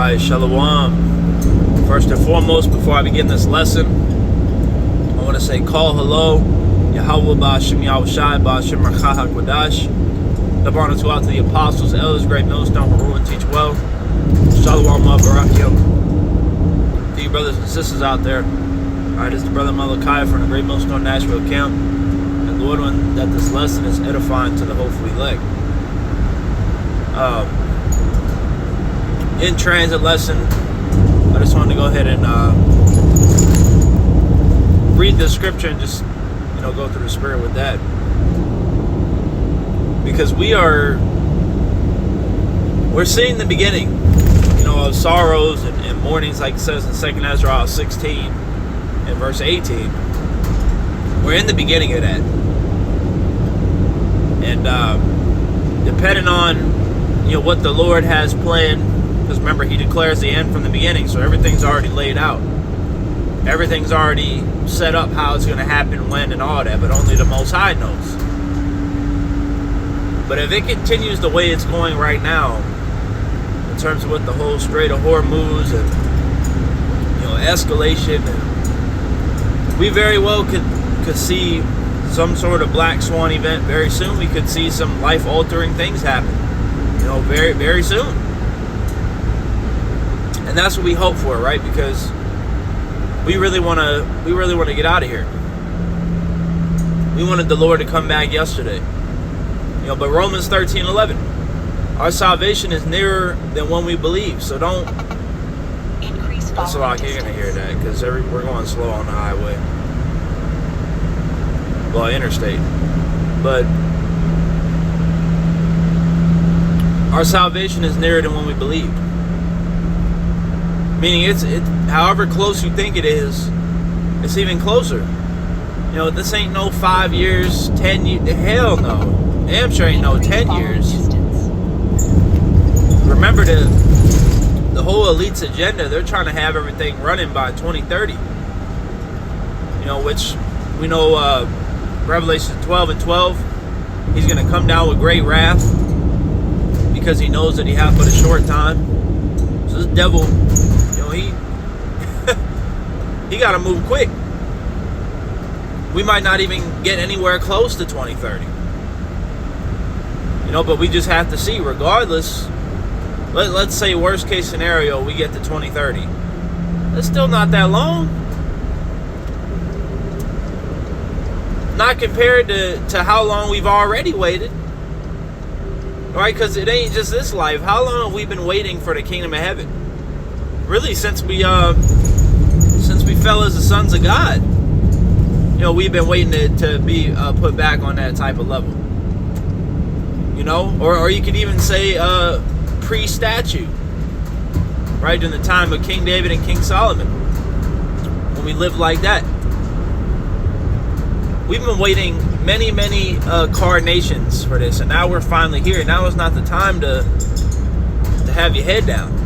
Alright, Shalom. First and foremost, before I begin this lesson, I want to say call hello, Yahweh Ba'Shem Yahushai Ba'Shem Rakha HaKodash. Double honor to out to the apostles, elders, great millstone, who rule and teach well. Shalom Barakim. To you brothers and sisters out there. Alright, this is the brother Malachi from the Great Millstone Nashville camp. And Lord, that this lesson is edifying to the hopeful elect. In transit lesson, I just wanted to go ahead and read the scripture and just go through the spirit with that, because we're seeing the beginning of sorrows and mournings, like it says in 2 Ezra 16 and verse 18. We're in the beginning of that, and depending on what the Lord has planned. Because remember, he declares the end from the beginning, so everything's already laid out. Everything's already set up how it's going to happen, when, and all that, but only the Most High knows. But if it continues the way it's going right now, in terms of what the whole Strait of Hormuz and escalation, and we very well could see some sort of black swan event very soon. We could see some life-altering things happen, very, very soon. And that's what we hope for, right? Because we really want to get out of here. We wanted the Lord to come back yesterday. But Romans 13:11, our salvation is nearer than when we believe. So don't increase. That's a lot. You're gonna hear that because we're going slow on the highway, well, interstate. But our salvation is nearer than when we believe. Meaning it's however close you think it is, it's even closer. This ain't no 5 years, 10 years. Hell no. Damn sure ain't no 10 years. Remember the whole elite's agenda. They're trying to have everything running by 2030. Which we know Revelation 12:12. He's going to come down with great wrath because he knows that he has but a short time. So this devil, he got to move quick. We might not even get anywhere close to 2030. But we just have to see. Regardless, let's say worst case scenario, we get to 2030. It's still not that long. Not compared to how long we've already waited. Right? Because it ain't just this life. How long have we been waiting for the kingdom of heaven? Really, since we fell as the sons of God. We've been waiting to be put back on that type of level. Or you could even say pre-statute, right, in the time of King David and King Solomon, when we lived like that. We've been waiting many carnations for this, and now we're finally here. Now is not the time to have your head down.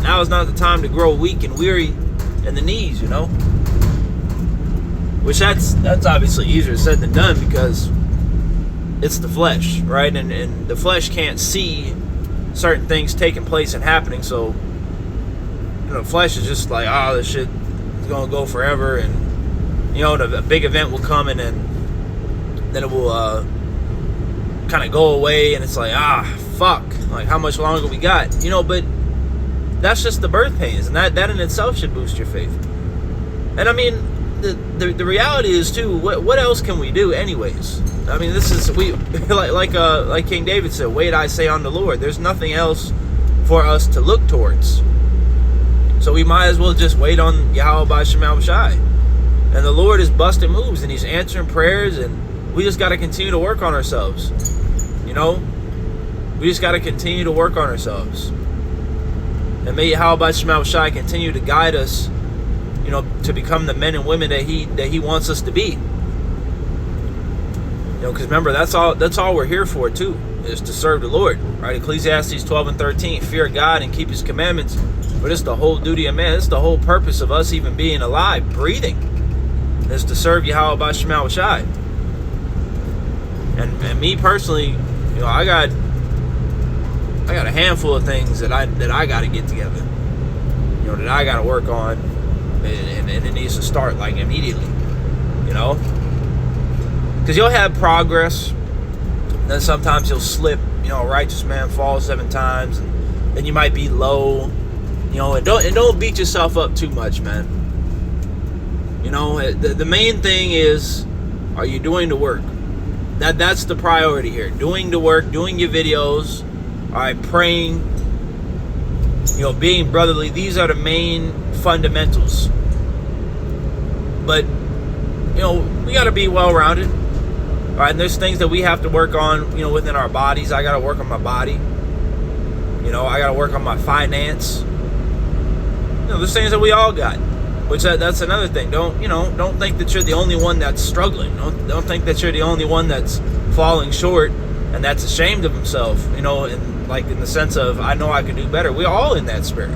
Now is not the time to grow weak and weary in the knees, Which that's obviously easier said than done, because it's the flesh, right? And the flesh can't see certain things taking place and happening. So, the flesh is just like, this shit is going to go forever. And, a big event will come, and then it will kind of go away. And it's like, fuck. Like, how much longer we got? But that's just the birth pains. And that in itself should boost your faith. And I mean, the reality is too, what else can we do anyways? I mean, this is like King David said, wait, I say on the Lord. There's nothing else for us to look towards. So we might as well just wait on Yahweh Ba'Shem Yahushai. And the Lord is busting moves, and he's answering prayers, and we just got to continue to work on ourselves. We just got to continue to work on ourselves. And may Yahweh Ba'Shem Yahushai continue to guide us, to become the men and women that he wants us to be. Because remember, that's all we're here for too, is to serve the Lord, right? Ecclesiastes 12:13, fear God and keep his commandments, but it's the whole duty of man. It's the whole purpose of us even being alive, breathing, is to serve Yahweh Ba'Shem Yahushai. And me personally, I got a handful of things that I got to get together. that I got to work on, and it needs to start like immediately, because you'll have progress, then sometimes you'll slip. A righteous man falls 7 times, and then you might be low, and don't beat yourself up too much, man. The main thing is, are you doing the work? That's the priority here. Doing the work, doing your videos, all right, praying, being brotherly. These are the main fundamentals. But, we got to be well-rounded. All right, and there's things that we have to work on, within our bodies. I got to work on my body. I got to work on my finance. There's things that we all got. Which that's another thing. Don't think that you're the only one that's struggling. Don't think that you're the only one that's falling short and that's ashamed of himself. In the sense of, I know I could do better. We're all in that spirit,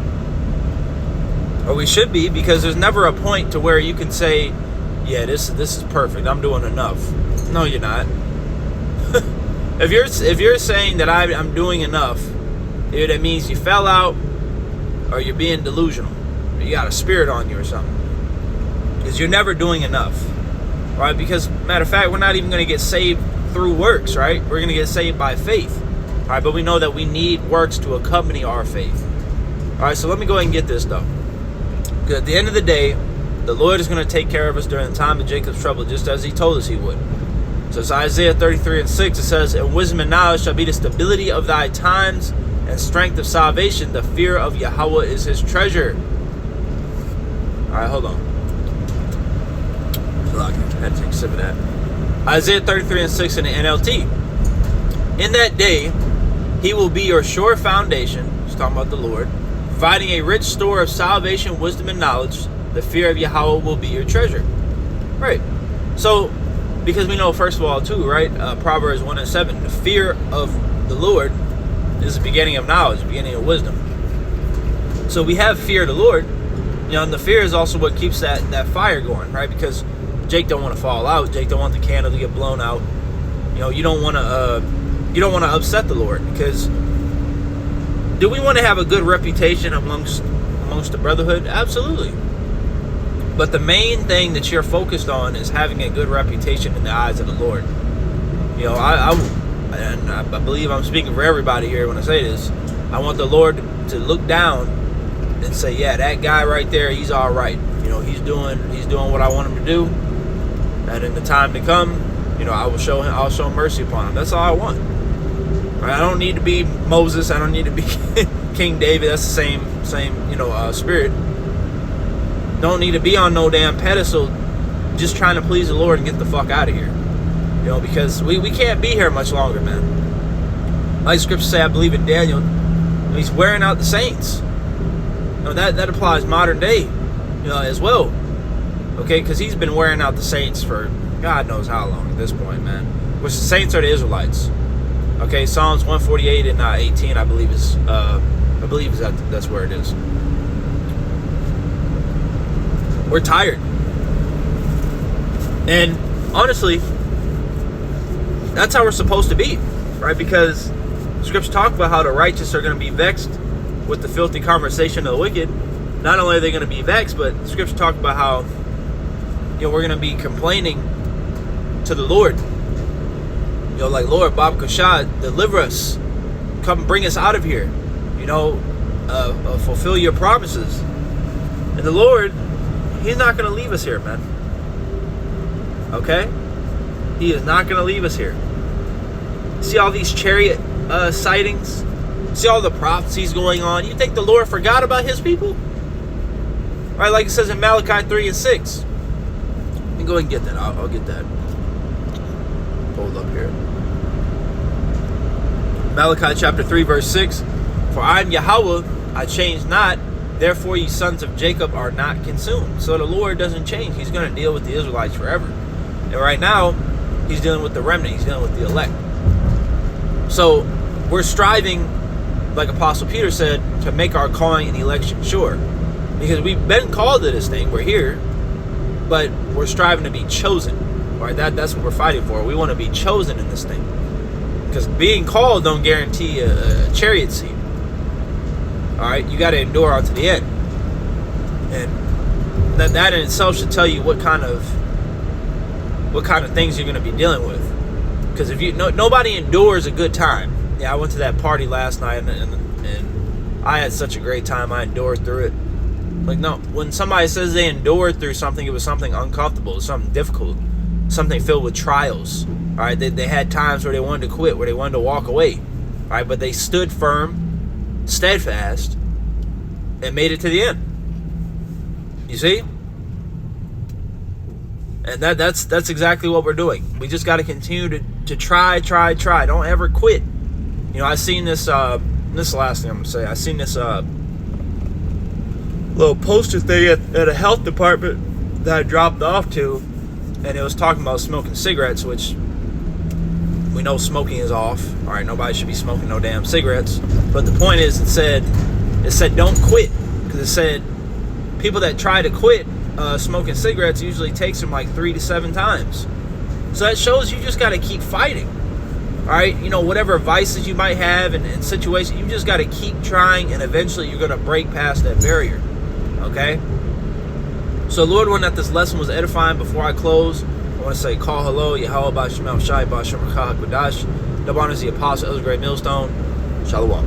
or we should be, because there's never a point to where you can say, yeah, this is perfect. I'm doing enough. No, you're not. If you're saying that I'm doing enough, that means you fell out, or you're being delusional. You got a spirit on you or something, because you're never doing enough, right? Because matter of fact, we're not even going to get saved through works, right? We're going to get saved by faith, all right? But we know that we need works to accompany our faith. All right, so let me go ahead and get this though. Because at the end of the day, the Lord is going to take care of us during the time of Jacob's trouble, just as he told us he would. So it's Isaiah 33:6. It says, "And wisdom and knowledge shall be the stability of thy times, and strength of salvation. The fear of Yahweh is his treasure." Alright, hold on. I had to take a sip of that. Isaiah 33:6 in the NLT. "In that day, he will be your sure foundation." He's talking about the Lord. "Providing a rich store of salvation, wisdom, and knowledge. The fear of Yahweh will be your treasure." Right. So, because we know, first of all, too, right? Proverbs 1:7. The fear of the Lord is the beginning of knowledge, the beginning of wisdom. So we have fear of the Lord. And the fear is also what keeps that fire going, right? Because Jake don't want to fall out. Jake don't want the candle to get blown out. You don't want to upset the Lord, because do we want to have a good reputation amongst the brotherhood? Absolutely. But the main thing that you're focused on is having a good reputation in the eyes of the Lord. I believe I'm speaking for everybody here when I say this. I want the Lord to look down and say, yeah, that guy right there, he's all right. He's doing what I want him to do. And in the time to come, I'll show mercy upon him. That's all I want. Right? I don't need to be Moses. I don't need to be King David. That's the same spirit. Don't need to be on no damn pedestal, just trying to please the Lord and get the fuck out of here. Because we can't be here much longer, man. Like scriptures say, I believe in Daniel, he's wearing out the saints. That applies modern day, as well. Okay, because he's been wearing out the saints for God knows how long at this point, man. Which the saints are the Israelites. Okay, Psalms 148 and 18, I believe that's where it is. We're tired, and honestly, that's how we're supposed to be, right? Because scriptures talk about how the righteous are going to be vexed with the filthy conversation of the wicked. Not only are they going to be vexed, but scripture talk about how we're going to be complaining to the Lord. Like, Lord, Bab Kashad, deliver us, come bring us out of here. Fulfill your promises. And the Lord, he's not going to leave us here, man. Okay, he is not going to leave us here. See all these chariot sightings? See all the prophecies going on? You think the Lord forgot about his people? Right, like it says in Malachi 3:6. Let me go ahead and get that. I'll get that. Hold up here. Malachi chapter 3 verse 6. "For I am Yahweh, I change not. Therefore ye sons of Jacob are not consumed." So the Lord doesn't change. He's going to deal with the Israelites forever. And right now, he's dealing with the remnant. He's dealing with the elect. So we're striving, like Apostle Peter said, to make our calling and election sure. Because we've been called to this thing. We're here. But we're striving to be chosen. Right? That's what we're fighting for. We want to be chosen in this thing. Because being called don't guarantee a chariot seat. Alright? You got to endure on to the end. And that in itself should tell you what kind of things you're going to be dealing with. Because if nobody endures a good time. Yeah, I went to that party last night and I had such a great time. I endured through it. Like, no, when somebody says they endured through something, it was something uncomfortable, something difficult, something filled with trials. All right, they had times where they wanted to quit, where they wanted to walk away. All right, but they stood firm, steadfast, and made it to the end. You see? And that's exactly what we're doing. We just got to continue to try. Don't ever quit. You know, I seen this. This is the last thing I'm gonna say. I seen this little poster thing at a health department that I dropped off to, and it was talking about smoking cigarettes, which we know smoking is off. All right, nobody should be smoking no damn cigarettes. But the point is, it said don't quit, because it said people that try to quit smoking cigarettes usually takes them like 3 to 7 times. So that shows you just got to keep fighting. All right, you know, whatever vices you might have and situations, you just got to keep trying, and eventually you're going to break past that barrier. Okay? So, Lord, when that this lesson was edifying, before I close, I want to say, call hello, Yahweh Bashim Al Shai Bashim Rakah Kodash, Daban is the Apostle, Elder Great Millstone, Shalom.